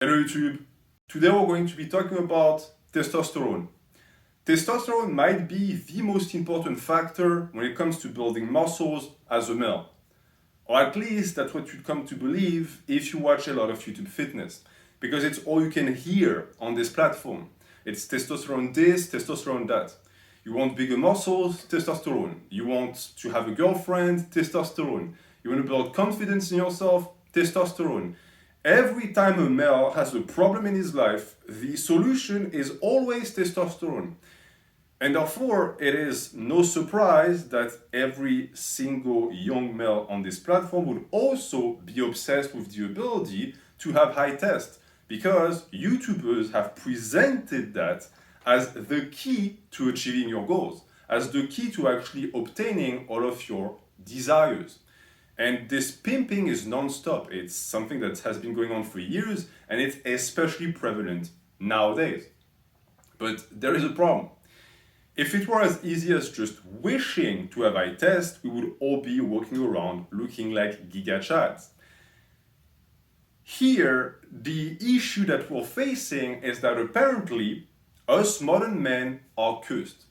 Hello YouTube. Today we're going to be talking about testosterone. Testosterone might be the most important factor when it comes to building muscles as a male. Or at least that's what you'd come to believe if you watch a lot of YouTube fitness. Because it's all you can hear on this platform. It's testosterone this, testosterone that. You want bigger muscles, testosterone. You want to have a girlfriend, testosterone. You want to build confidence in yourself, testosterone. Every time a male has a problem in his life, the solution is always testosterone. And therefore, it is no surprise that every single young male on this platform would also be obsessed with the ability to have high test, because YouTubers have presented that as the key to achieving your goals, as the key to actually obtaining all of your desires. And this pimping is non-stop. It's something that has been going on for years, and it's especially prevalent nowadays. But there is a problem. If it were as easy as just wishing to have high test, we would all be walking around looking like giga chads. Here, the issue that we're facing is that apparently us modern men are cursed.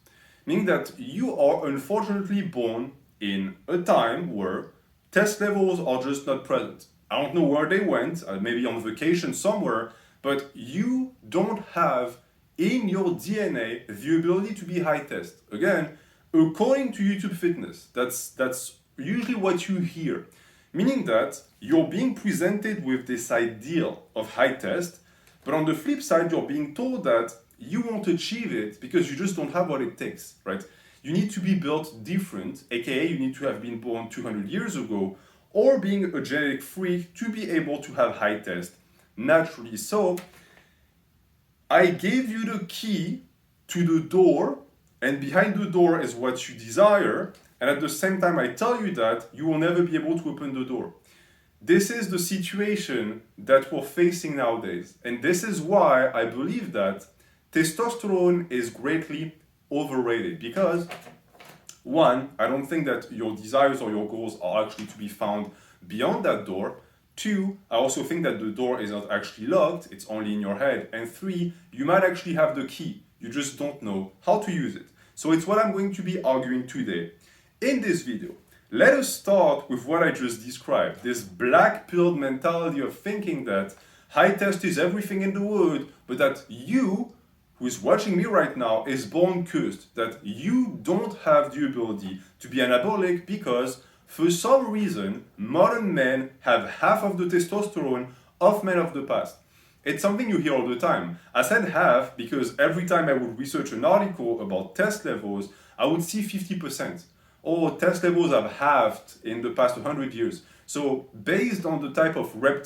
Meaning that you are unfortunately born in a time where test levels are just not present. I don't know where they went, maybe on vacation somewhere, but you don't have in your DNA the ability to be high test. Again, according to YouTube fitness, that's usually what you hear. Meaning that you're being presented with this ideal of high test, but on the flip side, you're being told that you won't achieve it because you just don't have what it takes, right? You need to be built different, aka you need to have been born 200 years ago, or being a genetic freak to be able to have high test naturally. So I gave you the key to the door, and behind the door is what you desire, and at the same time I tell you that you will never be able to open the door. This is the situation that we're facing nowadays, and this is why I believe that testosterone is greatly overrated, because one, I don't think that your desires or your goals are actually to be found beyond that door. Two, I also think that the door is not actually locked, it's only in your head. And three, you might actually have the key, you just don't know how to use it. So it's what I'm going to be arguing today. In this video, let us start with what I just described, this black-pilled mentality of thinking that high test is everything in the world, but that you, who is watching me right now, is born cursed, that you don't have the ability to be anabolic because for some reason, modern men have half of the testosterone of men of the past. It's something you hear all the time. I said half because every time I would research an article about test levels, I would see 50%. Oh, test levels have halved in the past 100 years. So based on the type of red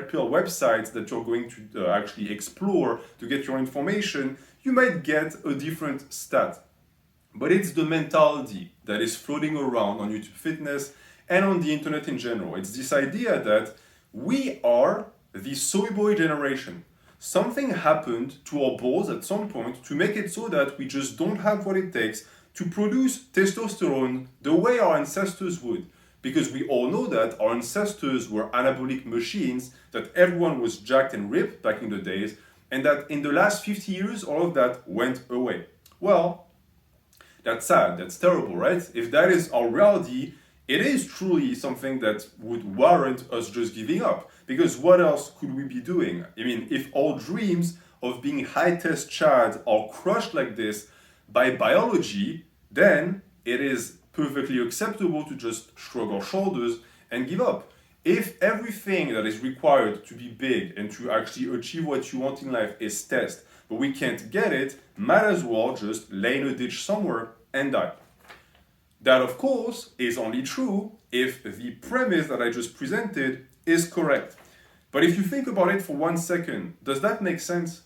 pill websites that you're going to actually explore to get your information, you might get a different stat. But it's the mentality that is floating around on YouTube fitness and on the internet in general. It's this idea that we are the soy boy generation. Something happened to our balls at some point to make it so that we just don't have what it takes to produce testosterone the way our ancestors would. Because we all know that our ancestors were anabolic machines, that everyone was jacked and ripped back in the days, and that in the last 50 years, all of that went away. Well, that's sad, that's terrible, right? If that is our reality, it is truly something that would warrant us just giving up. Because what else could we be doing? I mean, if our dreams of being high-test chads are crushed like this by biology, then it is perfectly acceptable to just shrug our shoulders and give up. If everything that is required to be big and to actually achieve what you want in life is test, but we can't get it, might as well just lay in a ditch somewhere and die. That, of course, is only true if the premise that I just presented is correct. But if you think about it for 1 second, does that make sense?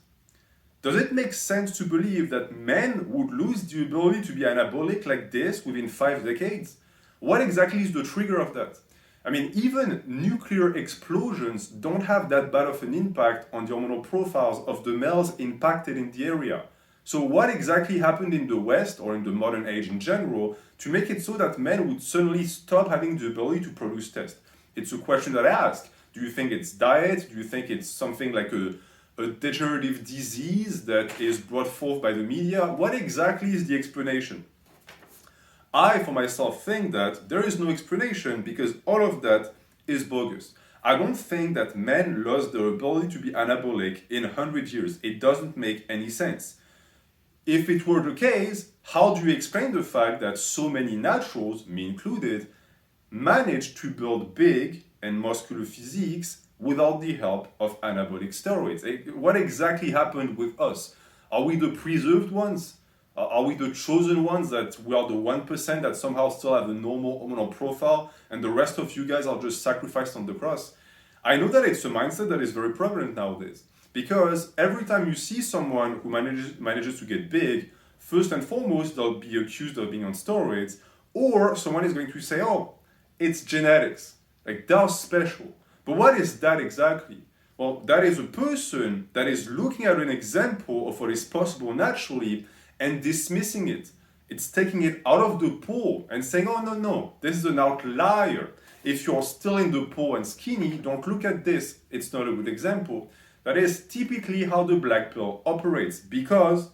Does it make sense to believe that men would lose the ability to be anabolic like this within 5 decades? What exactly is the trigger of that? I mean, even nuclear explosions don't have that bad of an impact on the hormonal profiles of the males impacted in the area. So what exactly happened in the West, or in the modern age in general, to make it so that men would suddenly stop having the ability to produce test? It's a question that I ask. Do you think it's diet? Do you think it's something like a degenerative disease that is brought forth by the media? What exactly is the explanation? I, for myself, think that there is no explanation because all of that is bogus. I don't think that men lost their ability to be anabolic in 100 years. It doesn't make any sense. If it were the case, how do you explain the fact that so many naturals, me included, managed to build big and muscular physiques without the help of anabolic steroids? What exactly happened with us? Are we the preserved ones? Are we the chosen ones that we are the 1% that somehow still have a normal hormonal profile and the rest of you guys are just sacrificed on the cross? I know that it's a mindset that is very prevalent nowadays because every time you see someone who manages to get big, first and foremost, they'll be accused of being on steroids, or someone is going to say, oh, it's genetics, like they're special. But what is that exactly? Well, that is a person that is looking at an example of what is possible naturally and dismissing it. It's taking it out of the pool and saying, oh, no, this is an outlier. If you're still in the pool and skinny, don't look at this. It's not a good example. That is typically how the black pill operates, because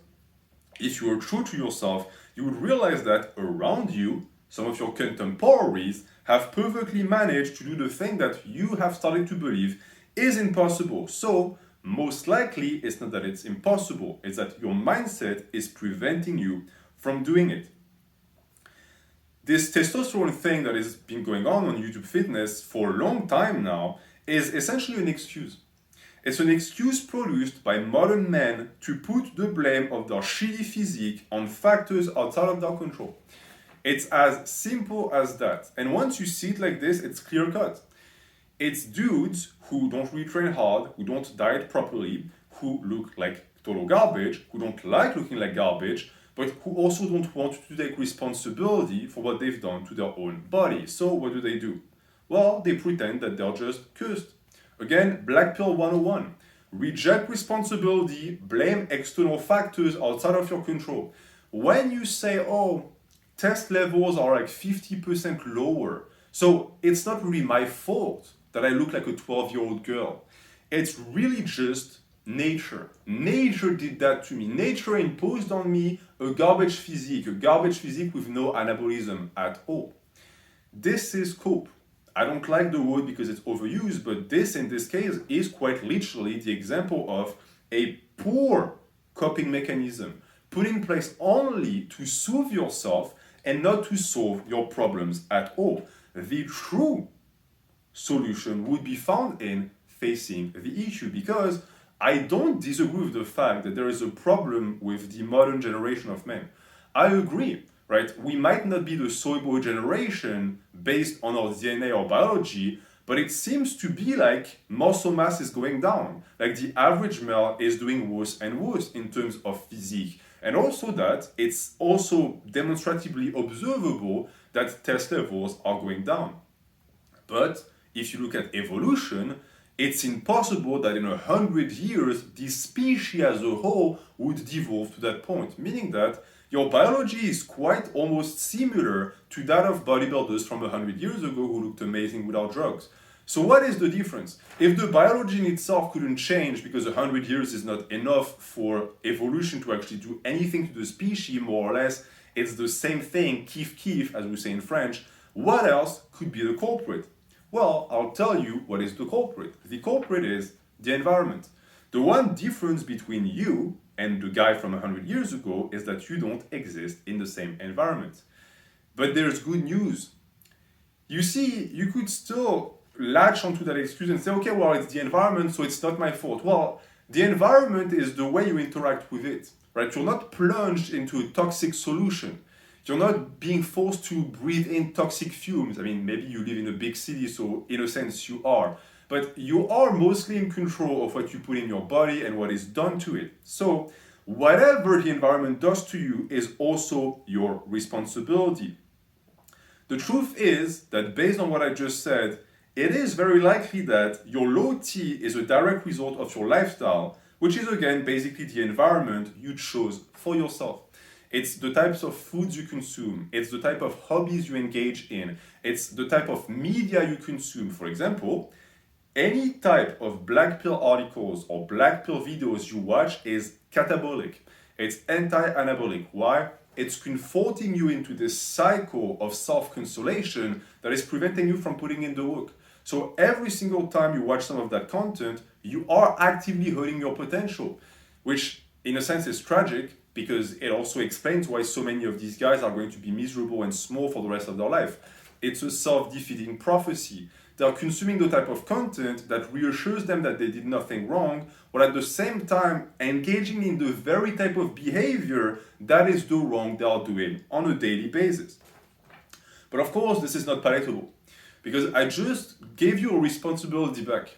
if you are true to yourself, you would realize that around you, some of your contemporaries have perfectly managed to do the thing that you have started to believe is impossible. So, most likely, it's not that it's impossible, it's that your mindset is preventing you from doing it. This testosterone thing that has been going on YouTube Fitness for a long time now is essentially an excuse. It's an excuse produced by modern men to put the blame of their shitty physique on factors outside of their control. It's as simple as that. And once you see it like this, it's clear cut. It's dudes who don't really train hard, who don't diet properly, who look like total garbage, who don't like looking like garbage, but who also don't want to take responsibility for what they've done to their own body. So what do? Well, they pretend that they're just cursed. Again, Black Pill 101. Reject responsibility, blame external factors outside of your control. When you say, oh, test levels are like 50% lower, so it's not really my fault that I look like a 12-year-old girl. It's really just nature. Nature did that to me. Nature imposed on me a garbage physique with no anabolism at all. This is cope. I don't like the word because it's overused, but this in this case is quite literally the example of a poor coping mechanism put in place only to soothe yourself and not to solve your problems at all. The true solution would be found in facing the issue, because I don't disagree with the fact that there is a problem with the modern generation of men. I agree, right? We might not be the soy boy generation based on our DNA or biology, but it seems to be like muscle mass is going down. Like the average male is doing worse and worse in terms of physique. And also that it's also demonstratively observable that test levels are going down. But if you look at evolution, it's impossible that in 100 years, the species as a whole would devolve to that point, meaning that your biology is quite almost similar to that of bodybuilders from 100 years ago who looked amazing without drugs. So what is the difference? If the biology in itself couldn't change because 100 years is not enough for evolution to actually do anything to the species, more or less, it's the same thing, kiff, as we say in French, what else could be the culprit? Well, I'll tell you what is the culprit. The culprit is the environment. The one difference between you and the guy from 100 years ago is that you don't exist in the same environment. But there's good news. You see, you could still latch onto that excuse and say, okay, well, it's the environment, so it's not my fault. Well, the environment is the way you interact with it, right? You're not plunged into a toxic solution. You're not being forced to breathe in toxic fumes. I mean, maybe you live in a big city, so in a sense you are. But you are mostly in control of what you put in your body and what is done to it. So whatever the environment does to you is also your responsibility. The truth is that based on what I just said, it is very likely that your low T is a direct result of your lifestyle, which is again basically the environment you chose for yourself. It's the types of foods you consume. It's the type of hobbies you engage in. It's the type of media you consume. For example, any type of black pill articles or black pill videos you watch is catabolic. It's anti-anabolic. Why? It's comforting you into this cycle of self-consolation that is preventing you from putting in the work. So every single time you watch some of that content, you are actively hurting your potential, which in a sense is tragic because it also explains why so many of these guys are going to be miserable and small for the rest of their life. It's a self-defeating prophecy. They're consuming the type of content that reassures them that they did nothing wrong, while at the same time engaging in the very type of behavior that is the wrong they are doing on a daily basis. But of course, this is not palatable because I just gave you a responsibility back.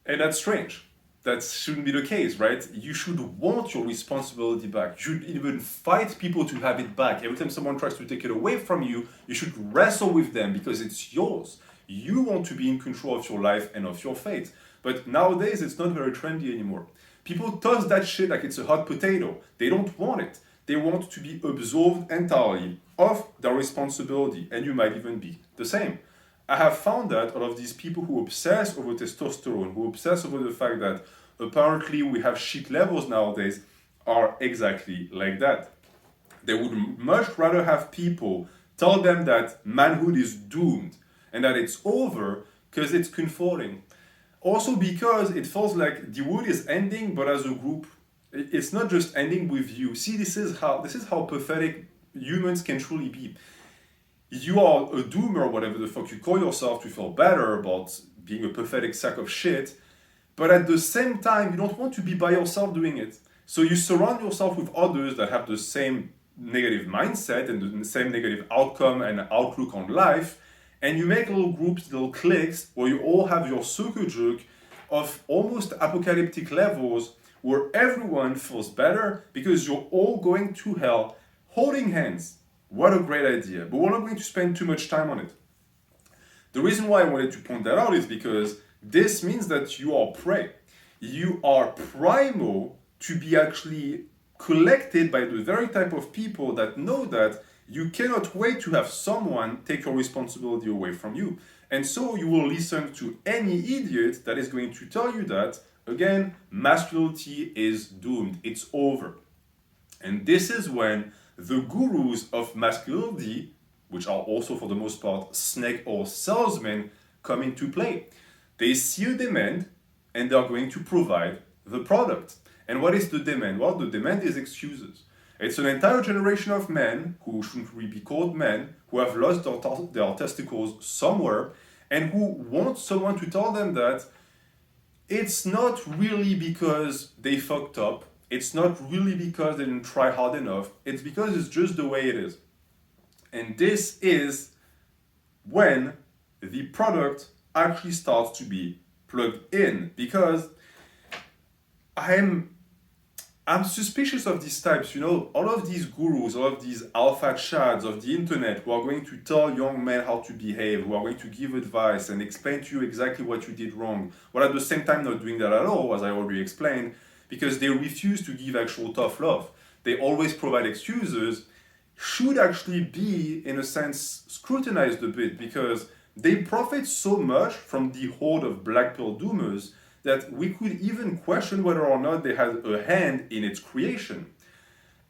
And that's strange. That shouldn't be the case, right? You should want your responsibility back. You should even fight people to have it back. Every time someone tries to take it away from you, you should wrestle with them because it's yours. You want to be in control of your life and of your fate. But nowadays, it's not very trendy anymore. People toss that shit like it's a hot potato. They don't want it. They want to be absolved entirely of their responsibility. And you might even be the same. I have found that all of these people who obsess over testosterone, who obsess over the fact that apparently we have shit levels nowadays, are exactly like that. They would much rather have people tell them that manhood is doomed and that it's over because it's comforting. Also because it feels like the wood is ending, but as a group, it's not just ending with you. See, this is how pathetic humans can truly be. You are a doomer, whatever the fuck you call yourself, to feel better about being a pathetic sack of shit, but at the same time, you don't want to be by yourself doing it. So you surround yourself with others that have the same negative mindset and the same negative outcome and outlook on life, and you make little groups, little cliques, where you all have your circle jerk of almost apocalyptic levels where everyone feels better because you're all going to hell holding hands. What a great idea, but we're not going to spend too much time on it. The reason why I wanted to point that out is because this means that you are prey. You are primal to be actually collected by the very type of people that know that you cannot wait to have someone take your responsibility away from you. And so you will listen to any idiot that is going to tell you that, again, masculinity is doomed, it's over. And this is when the gurus of masculinity, which are also for the most part snake or salesmen, come into play. They see a demand and they are going to provide the product. And what is the demand? Well, the demand is excuses. It's an entire generation of men who shouldn't really be called men, who have lost their testicles somewhere, and who want someone to tell them that it's not really because they fucked up. It's not really because they didn't try hard enough. It's because it's just the way it is. And this is when the product actually starts to be plugged in. Because I'm suspicious of these types, all of these gurus, all of these alpha chads of the internet who are going to tell young men how to behave, who are going to give advice and explain to you exactly what you did wrong, while at the same time not doing that at all, as I already explained, because they refuse to give actual tough love. They always provide excuses, should actually be, in a sense, scrutinized a bit because they profit so much from the horde of black pill doomers that we could even question whether or not they had a hand in its creation.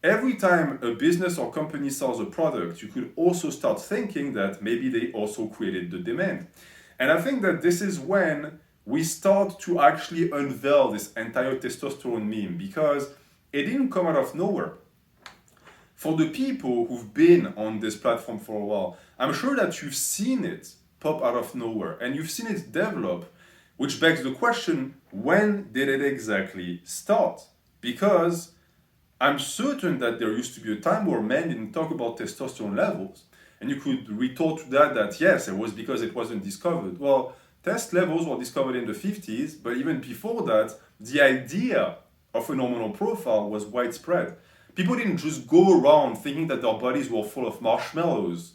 Every time a business or company sells a product, you could also start thinking that maybe they also created the demand. And I think that this is when we start to actually unveil this entire testosterone meme because it didn't come out of nowhere. For the people who've been on this platform for a while, I'm sure that you've seen it pop out of nowhere and you've seen it develop, which begs the question, when did it exactly start? Because I'm certain that there used to be a time where men didn't talk about testosterone levels. And you could retort to that yes, it was because it wasn't discovered. Well, test levels were discovered in the 50s, but even before that, the idea of a hormonal profile was widespread. People didn't just go around thinking that their bodies were full of marshmallows.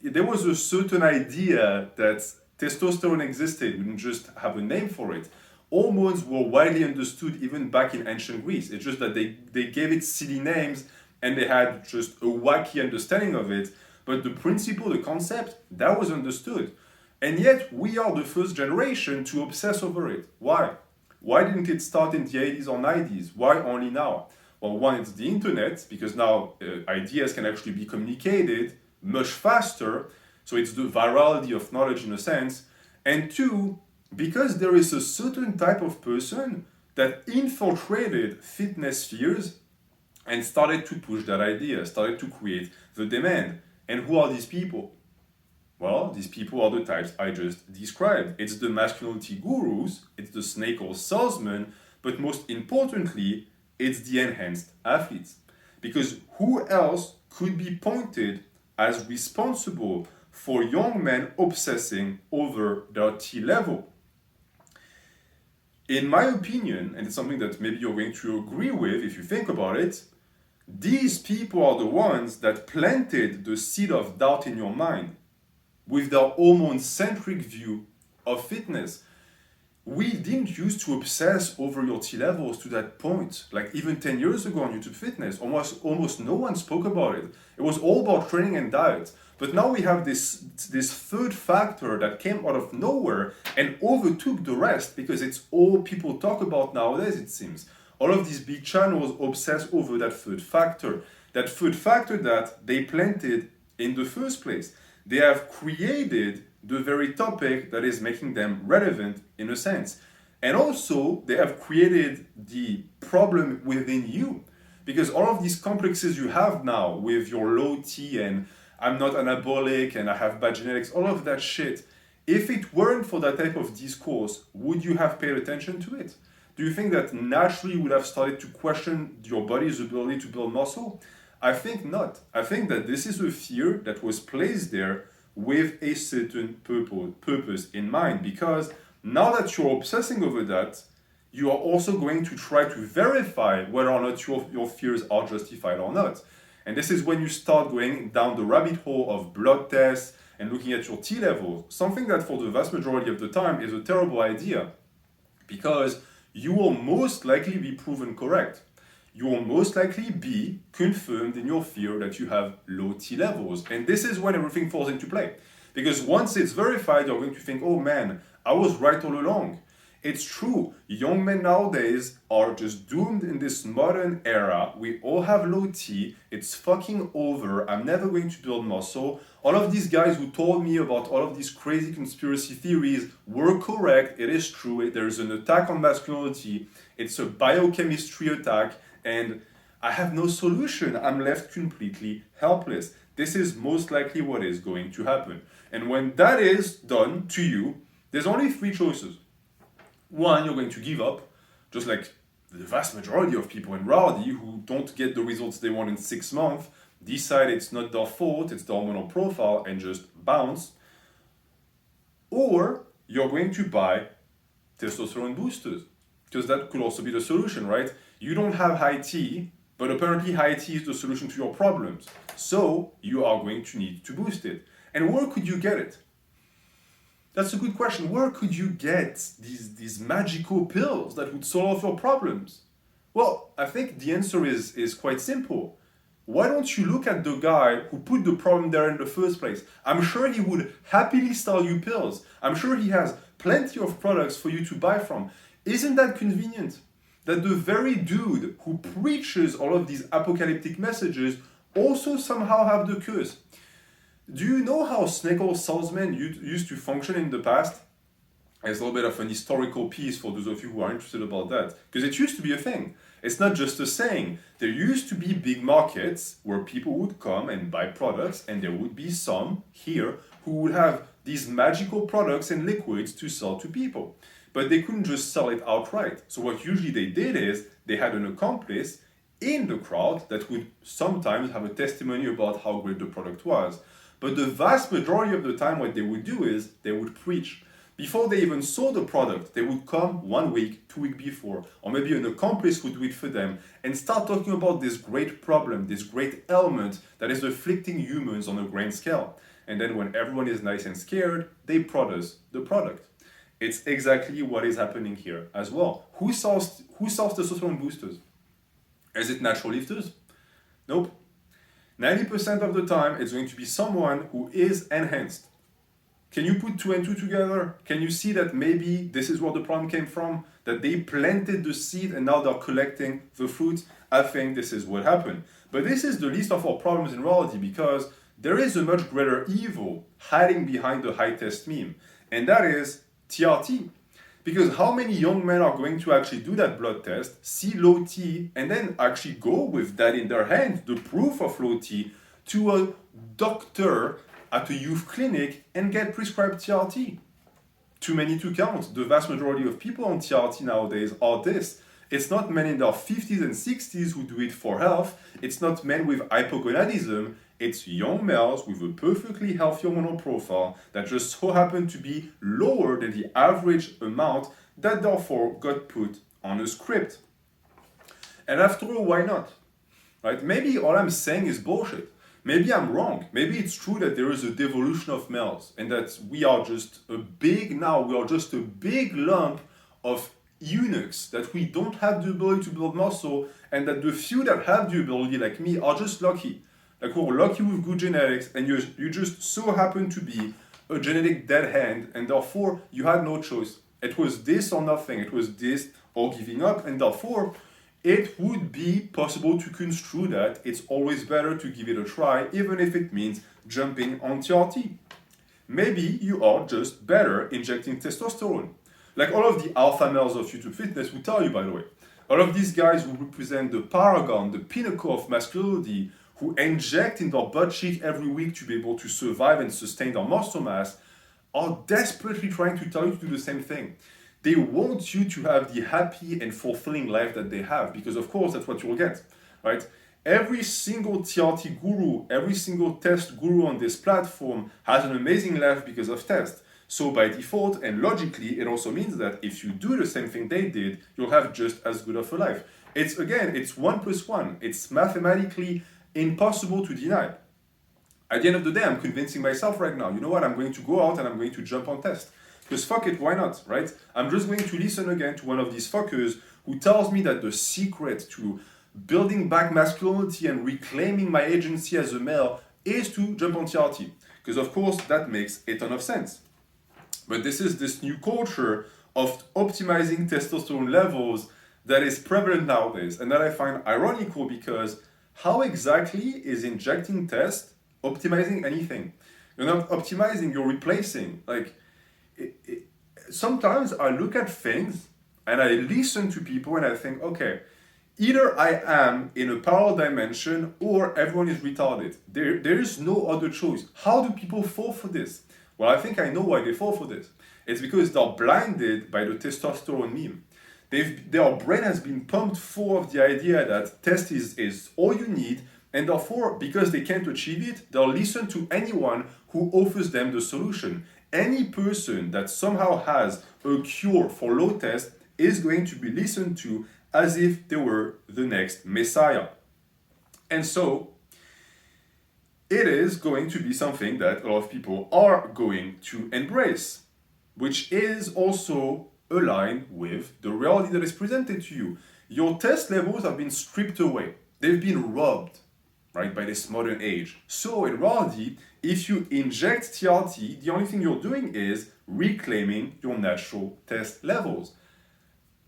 There was a certain idea that testosterone existed. We didn't just have a name for it. Hormones were widely understood even back in ancient Greece. It's just that they gave it silly names and they had just a wacky understanding of it. But the principle, the concept, that was understood. And yet, we are the first generation to obsess over it. Why? Why didn't it start in the 80s or 90s? Why only now? Well, one, it's the internet, because now ideas can actually be communicated much faster. So it's the virality of knowledge in a sense. And two, because there is a certain type of person that infiltrated fitness spheres and started to push that idea, started to create the demand. And who are these people? Well, these people are the types I just described. It's the masculinity gurus, it's the snake oil salesman, but most importantly, it's the enhanced athletes. Because who else could be pointed as responsible for young men obsessing over their T level? In my opinion, and it's something that maybe you're going to agree with if you think about it, these people are the ones that planted the seed of doubt in your mind with their hormone-centric view of fitness. We didn't used to obsess over your T levels to that point. Like even 10 years ago on YouTube Fitness, almost no one spoke about it. It was all about training and diet. But now we have this third factor that came out of nowhere and overtook the rest because it's all people talk about nowadays, it seems. All of these big channels obsess over that third factor that they planted in the first place. They have created the very topic that is making them relevant in a sense. And also, they have created the problem within you. Because all of these complexes you have now with your low T and I'm not anabolic and I have bad genetics, all of that shit, if it weren't for that type of discourse, would you have paid attention to it? Do you think that naturally you would have started to question your body's ability to build muscle? I think not. I think that this is a fear that was placed there with a certain purpose in mind, because now that you're obsessing over that, you are also going to try to verify whether or not your fears are justified or not. And this is when you start going down the rabbit hole of blood tests and looking at your T levels, something that for the vast majority of the time is a terrible idea, because you will most likely be proven correct. You will most likely be confirmed in your fear that you have low T levels. And this is when everything falls into play. Because once it's verified, you're going to think, oh man, I was right all along. It's true, young men nowadays are just doomed in this modern era. We all have low T, it's fucking over, I'm never going to build muscle. All of these guys who told me about all of these crazy conspiracy theories were correct, it is true, there's an attack on masculinity, it's a biochemistry attack, and I have no solution, I'm left completely helpless. This is most likely what is going to happen. And when that is done to you, there's only three choices. One, you're going to give up, just like the vast majority of people in rarity who don't get the results they want in 6 months, decide it's not their fault, it's the hormonal profile, and just bounce. Or you're going to buy testosterone boosters, because that could also be the solution, right? You don't have high T, but apparently high T is the solution to your problems. So you are going to need to boost it. And where could you get it? That's a good question. Where could you get these magical pills that would solve your problems? Well, I think the answer is quite simple. Why don't you look at the guy who put the problem there in the first place? I'm sure he would happily sell you pills. I'm sure he has plenty of products for you to buy from. Isn't that convenient? That the very dude who preaches all of these apocalyptic messages also somehow have the curse. Do you know how snake oil salesmen used to function in the past? As a little bit of an historical piece for those of you who are interested about that. Because it used to be a thing. It's not just a saying. There used to be big markets where people would come and buy products, and there would be some here who would have these magical products and liquids to sell to people. But they couldn't just sell it outright. So what usually they did is they had an accomplice in the crowd that would sometimes have a testimony about how great the product was. But the vast majority of the time what they would do is they would preach. Before they even saw the product, they would come 1 week, 2 weeks before, or maybe an accomplice would do it for them and start talking about this great problem, this great ailment that is afflicting humans on a grand scale. And then when everyone is nice and scared, they produce the product. It's exactly what is happening here as well. Who sells testosterone boosters? Is it natural lifters? Nope. 90% of the time, it's going to be someone who is enhanced. Can you put two and two together? Can you see that maybe this is where the problem came from? That they planted the seed and now they're collecting the fruit? I think this is what happened. But this is the least of our problems in reality, because there is a much greater evil hiding behind the high test meme, and that is TRT. Because how many young men are going to actually do that blood test, see low T, and then actually go with that in their hand, the proof of low T, to a doctor at a youth clinic and get prescribed TRT? Too many to count. The vast majority of people on TRT nowadays are this. It's not men in their 50s and 60s who do it for health. It's not men with hypogonadism. It's young males with a perfectly healthy hormonal profile that just so happen to be lower than the average amount that therefore got put on a script. And after all, why not? Right? Maybe all I'm saying is bullshit. Maybe I'm wrong. Maybe it's true that there is a devolution of males and that we are just a big lump of eunuchs, that we don't have the ability to build muscle, and that the few that have the ability, like me, are just lucky. Like, we're lucky with good genetics, and you just so happen to be a genetic dead hand, and therefore you had no choice. It was this or nothing. It was this or giving up, and therefore it would be possible to construe that it's always better to give it a try, even if it means jumping on TRT. Maybe you are just better injecting testosterone. Like all of the alpha males of YouTube fitness will tell you, by the way. All of these guys who represent the paragon, the pinnacle of masculinity, who inject in their butt cheek every week to be able to survive and sustain their muscle mass, are desperately trying to tell you to do the same thing. They want you to have the happy and fulfilling life that they have, because of course that's what you'll get, right? Every single TRT guru, every single test guru on this platform has an amazing life because of test. So by default and logically, it also means that if you do the same thing they did, you'll have just as good of a life. It's 1 + 1. It's mathematically impossible to deny. At the end of the day, I'm convincing myself right now, you know what, I'm going to go out and I'm going to jump on test. Because fuck it, why not, right? I'm just going to listen again to one of these fuckers who tells me that the secret to building back masculinity and reclaiming my agency as a male is to jump on TRT. Because of course, that makes a ton of sense. But this is this new culture of optimizing testosterone levels that is prevalent nowadays, and that I find ironical, because how exactly is injecting test optimizing anything? You're not optimizing, you're replacing. Like, sometimes I look at things and I listen to people and I think, okay, either I am in a parallel dimension or everyone is retarded. There is no other choice. How do people fall for this? Well, I think I know why they fall for this. It's because they're blinded by the testosterone meme. Their brain has been pumped full of the idea that test is all you need, and therefore, because they can't achieve it, they'll listen to anyone who offers them the solution. Any person that somehow has a cure for low test is going to be listened to as if they were the next messiah. And so, it is going to be something that a lot of people are going to embrace, which is also aligned with the reality that is presented to you. Your test levels have been stripped away. They've been robbed, right, by this modern age. So in reality, if you inject TRT, the only thing you're doing is reclaiming your natural test levels.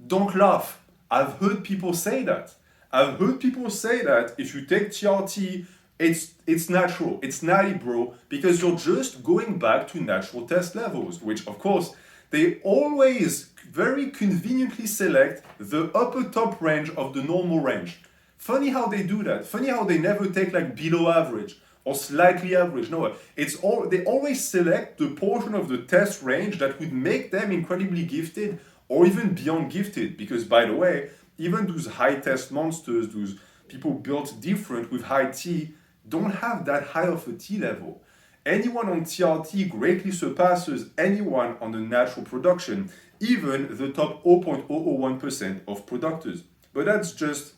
Don't laugh. I've heard people say that. I've heard people say that if you take TRT, it's natural, it's natty, bro, because you're just going back to natural test levels, which of course, they always very conveniently select the upper top range of the normal range. Funny how they do that. Funny how they never take like below average or slightly average. No, they always select the portion of the test range that would make them incredibly gifted or even beyond gifted. Because by the way, even those high test monsters, those people built different with high T, don't have that high of a T level. Anyone on TRT greatly surpasses anyone on the natural production, even the top 0.001% of producers. But that's just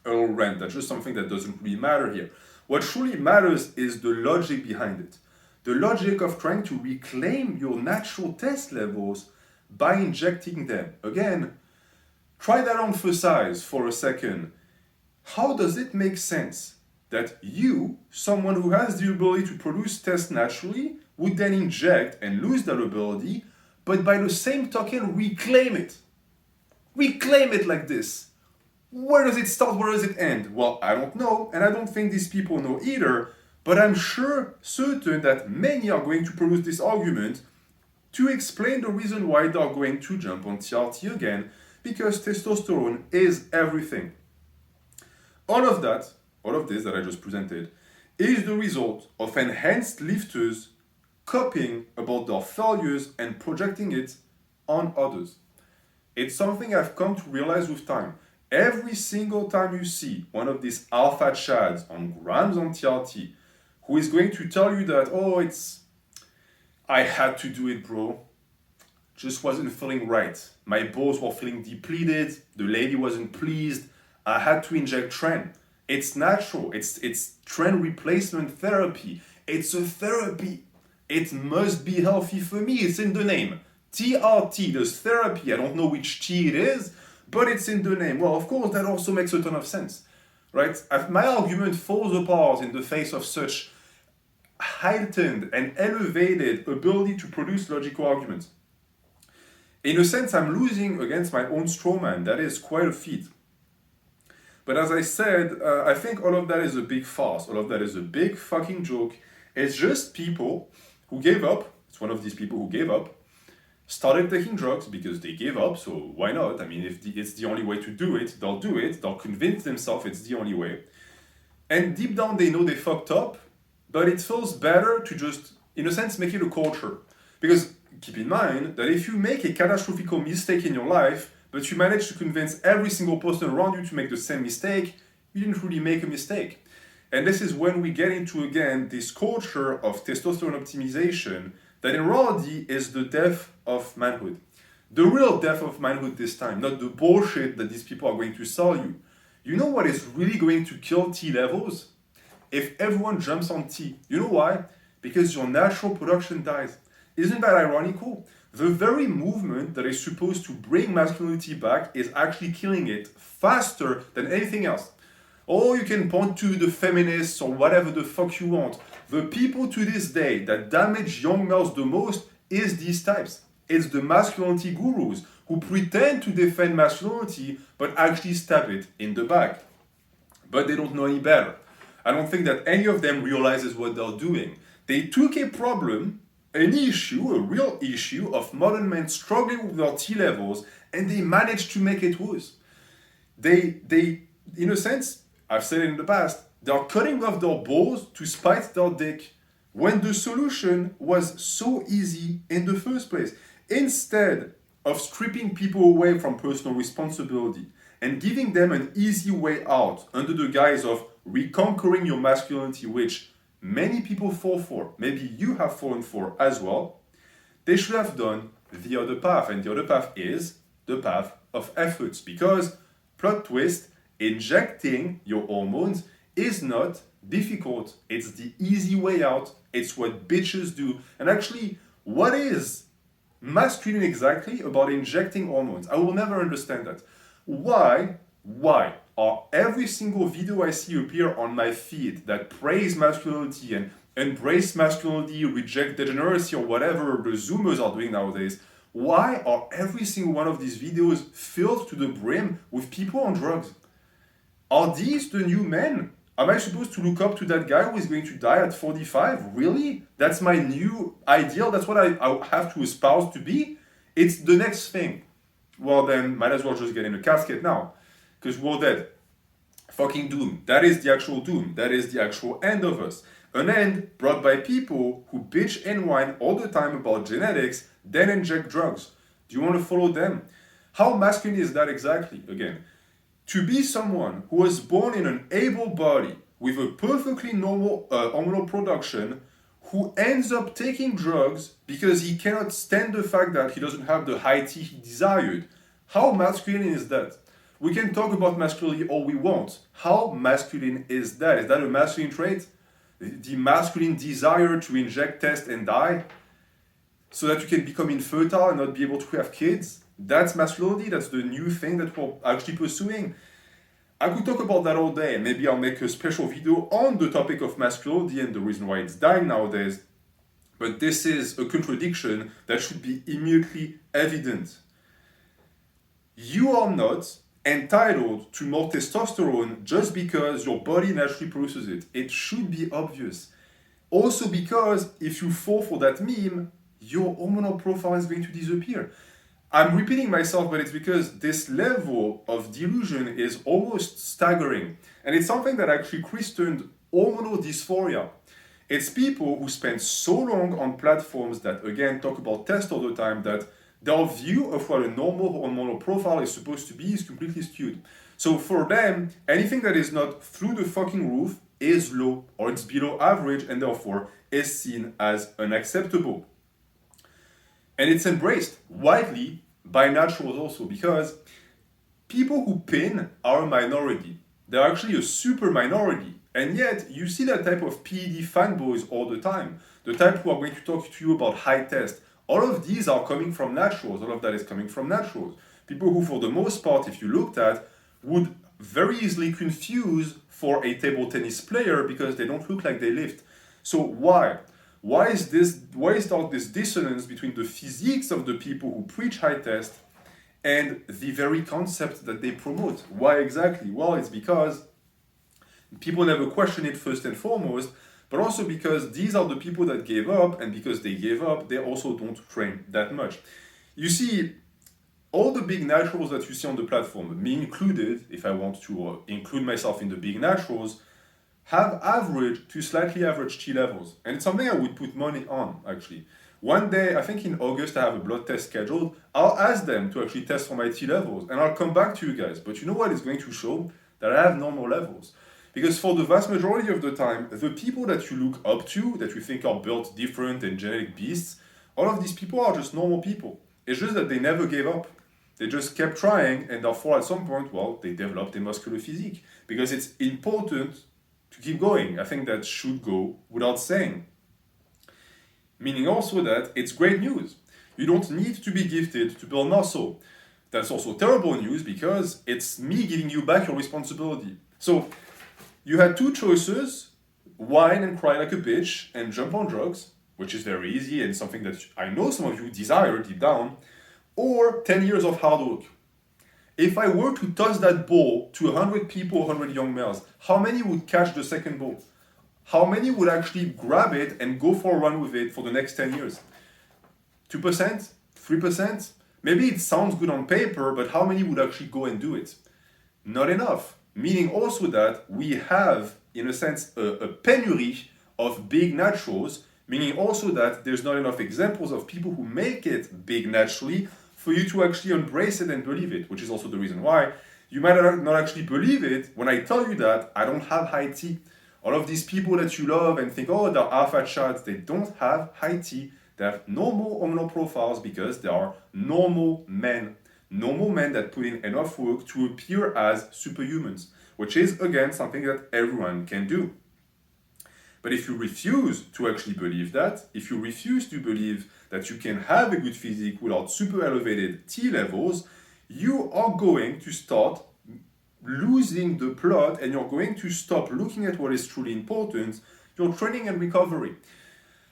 a little rant, that's just something that doesn't really matter here. What truly matters is the logic behind it. The logic of trying to reclaim your natural test levels by injecting them. Again, try that on for size for a second. How does it make sense that you, someone who has the ability to produce tests naturally, would then inject and lose their ability, but by the same token reclaim it. Reclaim it like this. Where does it start? Where does it end? Well, I don't know, and I don't think these people know either, but I'm certain that many are going to produce this argument to explain the reason why they are going to jump on TRT again, because testosterone is everything. All of this that I just presented, is the result of enhanced lifters copying about their failures and projecting it on others. It's something I've come to realize with time. Every single time you see one of these alpha chads on grams on TRT who is going to tell you that, oh, I had to do it, bro. Just wasn't feeling right. My balls were feeling depleted. The lady wasn't pleased. I had to inject tren. It's natural. It's trend replacement therapy. It's a therapy. It must be healthy for me. It's in the name. TRT, there's therapy. I don't know which T it is, but it's in the name. Well, of course, that also makes a ton of sense, right? My argument falls apart in the face of such heightened and elevated ability to produce logical arguments. In a sense, I'm losing against my own strawman. That is quite a feat. But as I said, I think all of that is a big farce. All of that is a big fucking joke. It's just people who gave up. It's one of these people who gave up, started taking drugs because they gave up, so why not? I mean, if it's the only way to do it, they'll convince themselves it's the only way. And deep down they know they fucked up, but it feels better to just, in a sense, make it a culture. Because keep in mind that if you make a catastrophic mistake in your life, but you manage to convince every single person around you to make the same mistake, you didn't really make a mistake. And this is when we get into, again, this culture of testosterone optimization that in reality is the death of manhood. The real death of manhood this time, not the bullshit that these people are going to sell you. You know what is really going to kill T levels? If everyone jumps on T. You know why? Because your natural production dies. Isn't that ironical? The very movement that is supposed to bring masculinity back is actually killing it faster than anything else. Or you can point to the feminists or whatever the fuck you want. The people to this day that damage young males the most is these types. It's the masculinity gurus who pretend to defend masculinity but actually stab it in the back. But they don't know any better. I don't think that any of them realizes what they're doing. They took a problem, an issue, a real issue of modern men struggling with their T levels, and they managed to make it worse. They, in a sense, I've said it in the past, they're cutting off their balls to spite their dick when the solution was so easy in the first place. Instead of stripping people away from personal responsibility and giving them an easy way out under the guise of reconquering your masculinity, which many people fall for, maybe you have fallen for as well, they should have done the other path. And the other path is the path of efforts. Because, plot twist, injecting your hormones is not difficult. It's the easy way out. It's what bitches do. And actually, what is masculine exactly about injecting hormones? I will never understand that. Why are every single video I see appear on my feed that praise masculinity and embrace masculinity, reject degeneracy or whatever the Zoomers are doing nowadays, why are every single one of these videos filled to the brim with people on drugs? Are these the new men? Am I supposed to look up to that guy who is going to die at 45? Really? That's my new ideal? That's what I have to espouse to be? It's the next thing. Well then, might as well just get in a casket now. Because we're dead. Fucking doom. That is the actual doom. That is the actual end of us. An end brought by people who bitch and whine all the time about genetics, then inject drugs. Do you want to follow them? How masculine is that exactly? Again, to be someone who was born in an able body with a perfectly normal hormonal production, who ends up taking drugs because he cannot stand the fact that he doesn't have the high T he desired. How masculine is that? We can talk about masculinity all we want. How masculine is that? Is that a masculine trait? The masculine desire to inject, test, and die so that you can become infertile and not be able to have kids? That's masculinity. That's the new thing that we're actually pursuing. I could talk about that all day, and maybe I'll make a special video on the topic of masculinity and the reason why it's dying nowadays. But this is a contradiction that should be immediately evident. You are not entitled to more testosterone just because your body naturally produces it. It should be obvious. Also because if you fall for that meme, your hormonal profile is going to disappear. I'm repeating myself, but it's because this level of delusion is almost staggering. And it's something that actually christened hormonal dysphoria. It's people who spend so long on platforms that, again, talk about test all the time that their view of what a normal hormonal profile is supposed to be is completely skewed. So for them, anything that is not through the fucking roof is low or it's below average and therefore is seen as unacceptable. And it's embraced widely by naturals also because people who pin are a minority. They're actually a super minority. And yet, you see that type of PED fanboys all the time. The type who are going to talk to you about high test. All of these are coming from naturals. All of that is coming from naturals. People who, for the most part, if you looked at, would very easily confuse for a table tennis player because they don't look like they lift. So why? Why is there this dissonance between the physiques of the people who preach high test and the very concept that they promote? Why exactly? Well, it's because people never question it first and foremost, but also because these are the people that gave up, and because they gave up, they also don't train that much. You see, all the big naturals that you see on the platform, me included, if I want to include myself in the big naturals, have average to slightly average T levels. And it's something I would put money on, actually. One day, I think in August, I have a blood test scheduled. I'll ask them to actually test for my T levels, and I'll come back to you guys. But you know what is going to show? That I have normal levels. Because for the vast majority of the time, the people that you look up to, that you think are built different and genetic beasts, all of these people are just normal people. It's just that they never gave up. They just kept trying, and therefore at some point, well, they developed a muscular physique. Because it's important to keep going. I think that should go without saying. Meaning also that it's great news. You don't need to be gifted to build muscle. That's also terrible news because it's me giving you back your responsibility. So, you had two choices, whine and cry like a bitch and jump on drugs, which is very easy and something that I know some of you desire deep down, or 10 years of hard work. If I were to toss that ball to 100 people, 100 young males, how many would catch the second ball? How many would actually grab it and go for a run with it for the next 10 years? 2%? 3%? Maybe it sounds good on paper, but how many would actually go and do it? Not enough. Meaning also that we have, in a sense, a penury of big naturals, meaning also that there's not enough examples of people who make it big naturally for you to actually embrace it and believe it, which is also the reason why you might not actually believe it when I tell you that I don't have high T. All of these people that you love and think, oh, they're alpha chads, they don't have high T. They have normal hormonal profiles because they are normal men. Normal men that put in enough work to appear as superhumans, which is, again, something that everyone can do. But if you refuse to actually believe that, if you refuse to believe that you can have a good physique without super elevated T levels, you are going to start losing the plot and you're going to stop looking at what is truly important, your training and recovery.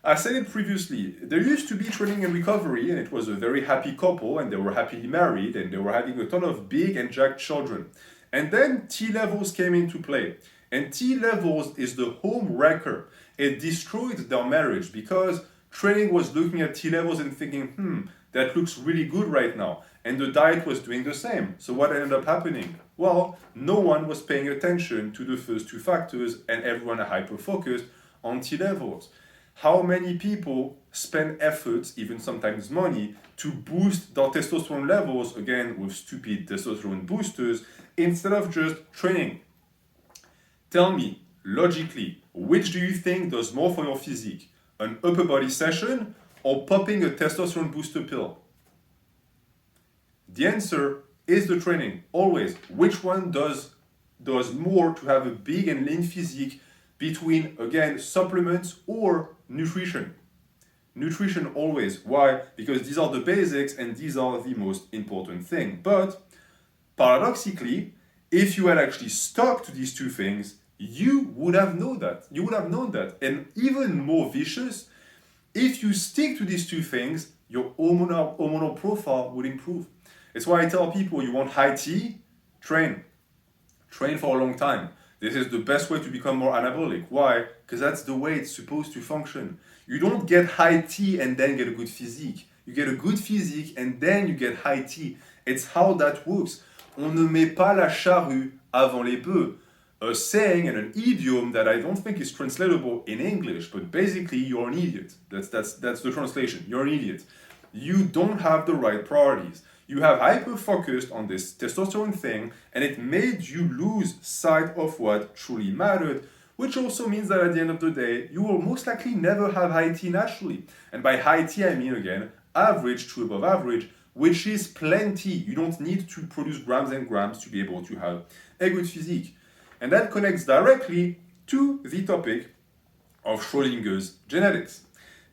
I said it previously, there used to be training and recovery, and it was a very happy couple, and they were happily married, and they were having a ton of big and jacked children. And then T levels came into play. And T levels is the home wrecker. It destroyed their marriage because training was looking at T levels and thinking, that looks really good right now. And the diet was doing the same. So what ended up happening? Well, no one was paying attention to the first two factors, and everyone hyper-focused on T levels. How many people spend efforts, even sometimes money, to boost their testosterone levels, again, with stupid testosterone boosters, instead of just training? Tell me, logically, which do you think does more for your physique? An upper body session or popping a testosterone booster pill? The answer is the training, always. Which one does more to have a big and lean physique between, again, supplements or nutrition? Nutrition always. Why? Because these are the basics and these are the most important thing. But paradoxically, if you had actually stuck to these two things, you would have known that. You would have known that. And even more vicious, If you stick to these two things, your hormonal profile would improve. It's why I tell people you want high T, train. Train for a long time. This is the best way to become more anabolic. Why? Because that's the way it's supposed to function. You don't get high T and then get a good physique. You get a good physique and then you get high T. It's how that works. On ne met pas la charrue avant les bœufs. A saying and an idiom that I don't think is translatable in English, but basically you're an idiot. That's the translation. You're an idiot. You don't have the right priorities. You have hyper-focused on this testosterone thing, and it made you lose sight of what truly mattered, which also means that at the end of the day, you will most likely never have high T naturally. And by high T, I mean, again, average to above average, which is plenty. You don't need to produce grams and grams to be able to have a good physique. And that connects directly to the topic of Schrodinger's genetics.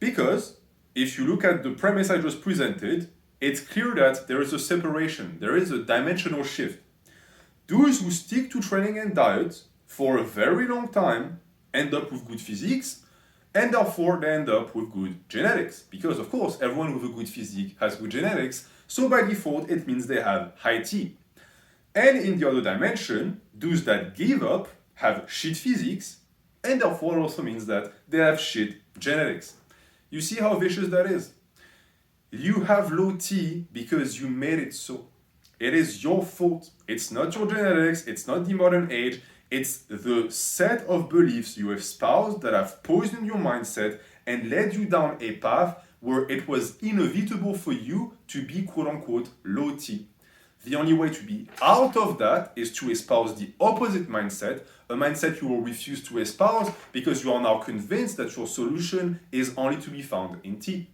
Because if you look at the premise I just presented, it's clear that there is a separation, there is a dimensional shift. Those who stick to training and diet for a very long time end up with good physiques, and therefore they end up with good genetics. Because of course, everyone with a good physique has good genetics, so by default it means they have high T. And in the other dimension, those that give up have shit physiques, and therefore it also means that they have shit genetics. You see how vicious that is? You have low T because you made it so. It is your fault. It's not your genetics, it's not the modern age, it's the set of beliefs you espoused that have poisoned your mindset and led you down a path where it was inevitable for you to be quote-unquote low T. The only way to be out of that is to espouse the opposite mindset, a mindset you will refuse to espouse because you are now convinced that your solution is only to be found in T.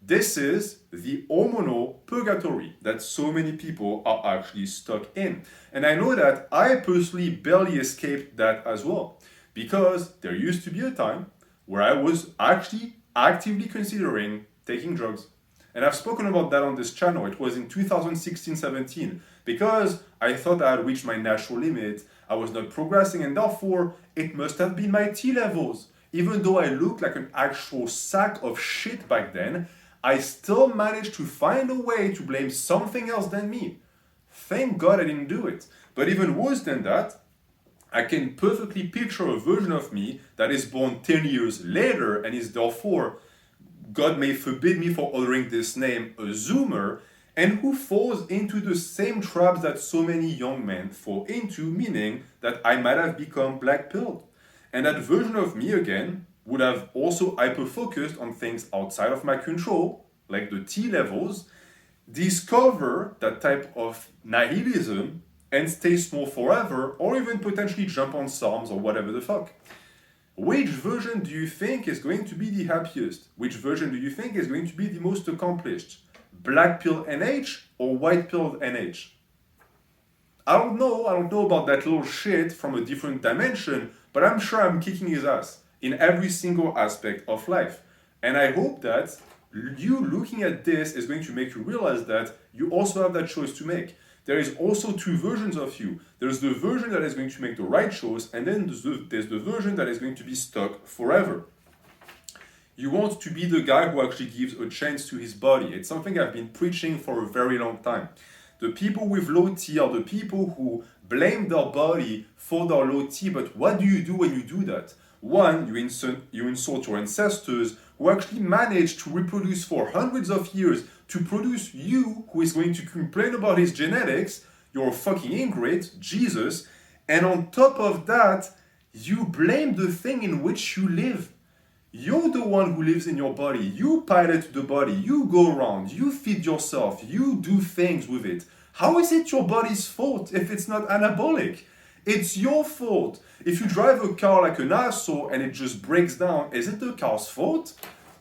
This is the hormonal purgatory that so many people are actually stuck in. And I know that I personally barely escaped that as well, because there used to be a time where I was actually actively considering taking drugs. And I've spoken about that on this channel. It was in 2016-17, because I thought I had reached my natural limit, I was not progressing, and therefore it must have been my T levels. Even though I looked like an actual sack of shit back then, I still managed to find a way to blame something else than me. Thank God I didn't do it. But even worse than that, I can perfectly picture a version of me that is born 10 years later and is therefore, God may forbid me for uttering this name, a Zoomer, and who falls into the same traps that so many young men fall into, meaning that I might have become black-pilled. And that version of me, again, would have also hyper-focused on things outside of my control, like the T levels, discover that type of nihilism, and stay small forever, or even potentially jump on SARMs or whatever the fuck. Which version do you think is going to be the happiest? Which version do you think is going to be the most accomplished? Black pill NH or white pill NH? I don't know about that little shit from a different dimension, but I'm sure I'm kicking his ass in every single aspect of life. And I hope that you looking at this is going to make you realize that you also have that choice to make. There is also two versions of you. There's the version that is going to make the right choice, and then there's the version that is going to be stuck forever. You want to be the guy who actually gives a chance to his body. It's something I've been preaching for a very long time. The people with low T are the people who blame their body for their low T, but what do you do when you do that? One, you insult your ancestors who actually managed to reproduce for hundreds of years to produce you, who is going to complain about his genetics. You're a fucking ingrate, Jesus. And on top of that, you blame the thing in which you live. You're the one who lives in your body. You pilot the body. You go around. You feed yourself. You do things with it. How is it your body's fault if it's not anabolic? It's your fault. If you drive a car like an asshole and it just breaks down, is it the car's fault?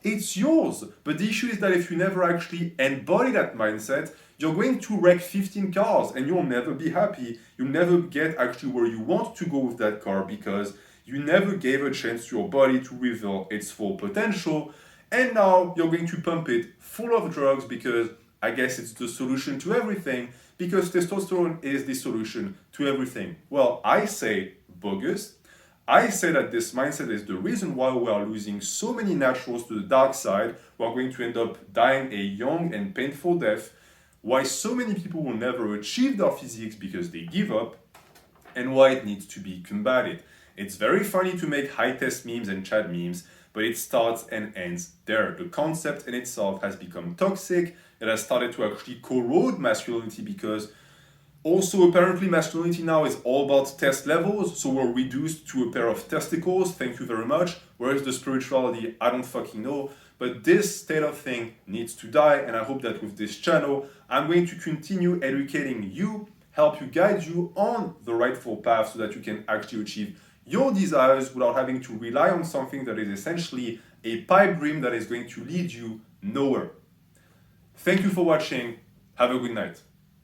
It's yours. But the issue is that if you never actually embody that mindset, you're going to wreck 15 cars and you'll never be happy. You'll never get actually where you want to go with that car because you never gave a chance to your body to reveal its full potential. And now you're going to pump it full of drugs because I guess it's the solution to everything, because testosterone is the solution to everything. Well, I say bogus. I say that this mindset is the reason why we are losing so many naturals to the dark side. We are going to end up dying a young and painful death. Why so many people will never achieve their physiques because they give up, and why it needs to be combated. It's very funny to make high test memes and chat memes, but it starts and ends there. The concept in itself has become toxic. It has started to actually corrode masculinity because also apparently masculinity now is all about test levels, so we're reduced to a pair of testicles, thank you very much. Whereas the spirituality, I don't fucking know. But this state of thing needs to die, and I hope that with this channel, I'm going to continue educating you, help you, guide you on the rightful path so that you can actually achieve your desires without having to rely on something that is essentially a pipe dream that is going to lead you nowhere. Thank you for watching. Have a good night.